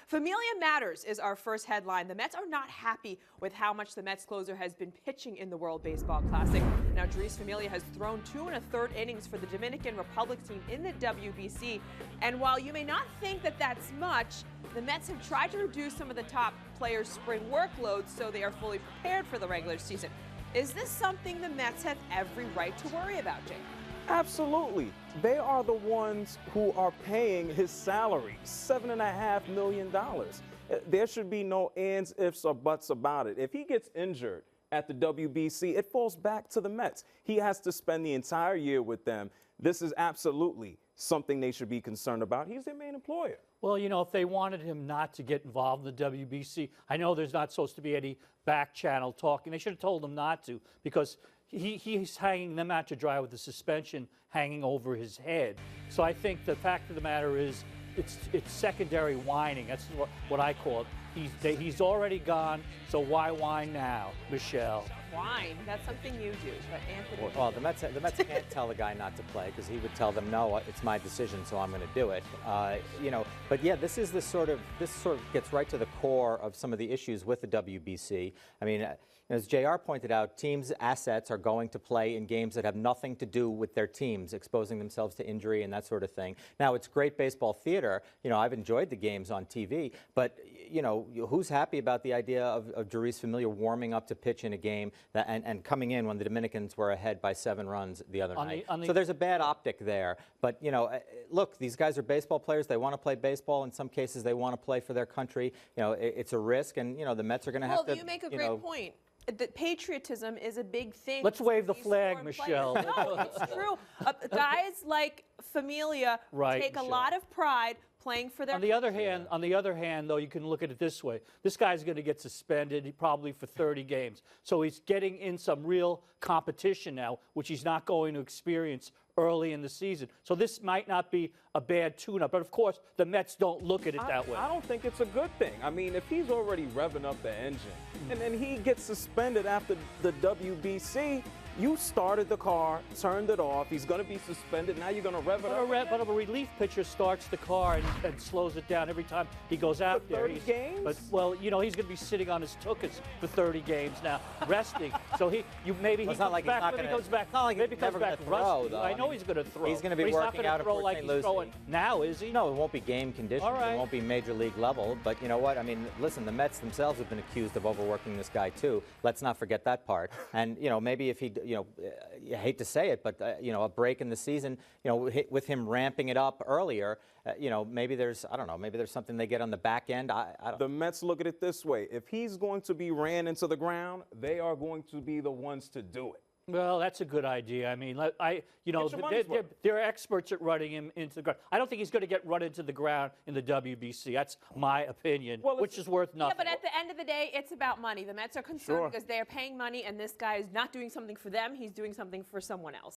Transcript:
Familia matters is our first headline. The Mets are not happy with how much the Mets closer has been pitching in the World Baseball Classic. Now, Jeurys Familia has thrown 2 1/3 innings for the Dominican Republic team in the WBC. And while you may not think that that's much, the Mets have tried to reduce some of the top players' spring workloads so they are fully prepared for the regular season. Is this something the Mets have every right to worry about, Jake? Absolutely. They are the ones who are paying his salary, $7.5 million. There should be no ands, ifs, or buts about it. If he gets injured at the WBC, it falls back to the Mets. He has to spend the entire year with them. This is absolutely something they should be concerned about. He's their main employer. Well, you know, if they wanted him not to get involved in the WBC, I know there's not supposed to be any back channel talking. They should have told him not to, because he's hanging them out to dry with the suspension hanging over his head. So I think the fact of the matter is it's secondary whining. That's what I call it. He's already gone, so why whine now, Michelle? Whine, that's something you do, but Anthony... Well, the Mets can't tell the guy not to play, because he would tell them, no, it's my decision, so I'm going to do it. You know, but yeah, this sort of gets right to the core of some of the issues with the WBC. I mean, as JR pointed out, teams' assets are going to play in games that have nothing to do with their teams, exposing themselves to injury and that sort of thing. Now, it's great baseball theater. You know, I've enjoyed the games on TV, but, you know, who's happy about the idea of Jeurys Familia warming up to pitch in a game and coming in when the Dominicans were ahead by 7 runs the other night? So there's a bad optic there. But, you know, look, these guys are baseball players. They want to play baseball. In some cases, they want to play for their country. You know, it's a risk, and, you know, the Mets are going to have to... Well, you make a great point. That patriotism is a big thing. Let's wave the flag, Michelle. No, it's true. Guys like Familia take a lot of pride playing for their On the other hand, though, you can look at it this way. This guy's going to get suspended probably for 30 games. So he's getting in some real competition now, which he's not going to experience early in the season. So this might not be a bad tune-up. But, of course, the Mets don't look at it that way. I don't think it's a good thing. I mean, if he's already revving up the engine and then he gets suspended after the WBC, you started the car, turned it off. He's going to be suspended. Now you're going to rev it up. But a relief pitcher starts the car and slows it down every time he goes out there. 30 games? But, well, you know, he's going to be sitting on his tuchus for 30 games now, resting. So maybe he comes back. Maybe he comes back. Maybe he comes back rusty. I know he's going to throw. He's going to be working out of like he's throwing now, is he? No, it won't be game conditions. It won't be major league level. But you know what? I mean, listen, the Mets themselves have been accused of overworking this guy too. Let's not forget that part. And you know, maybe if he, you know, I hate to say it, but you know, a break in the season, you know, with him ramping it up earlier, you know, maybe there's, I don't know, maybe there's something they get on the back end. I don't. The Mets look at it this way: if he's going to be ran into the ground, they are going to be the ones to do it. Well, that's a good idea. I mean, you know, they're experts at running him into the ground. I don't think he's going to get run into the ground in the WBC. That's my opinion, which is worth nothing. Yeah, but at the end of the day, it's about money. The Mets are concerned because they are paying money, and this guy is not doing something for them. He's doing something for someone else.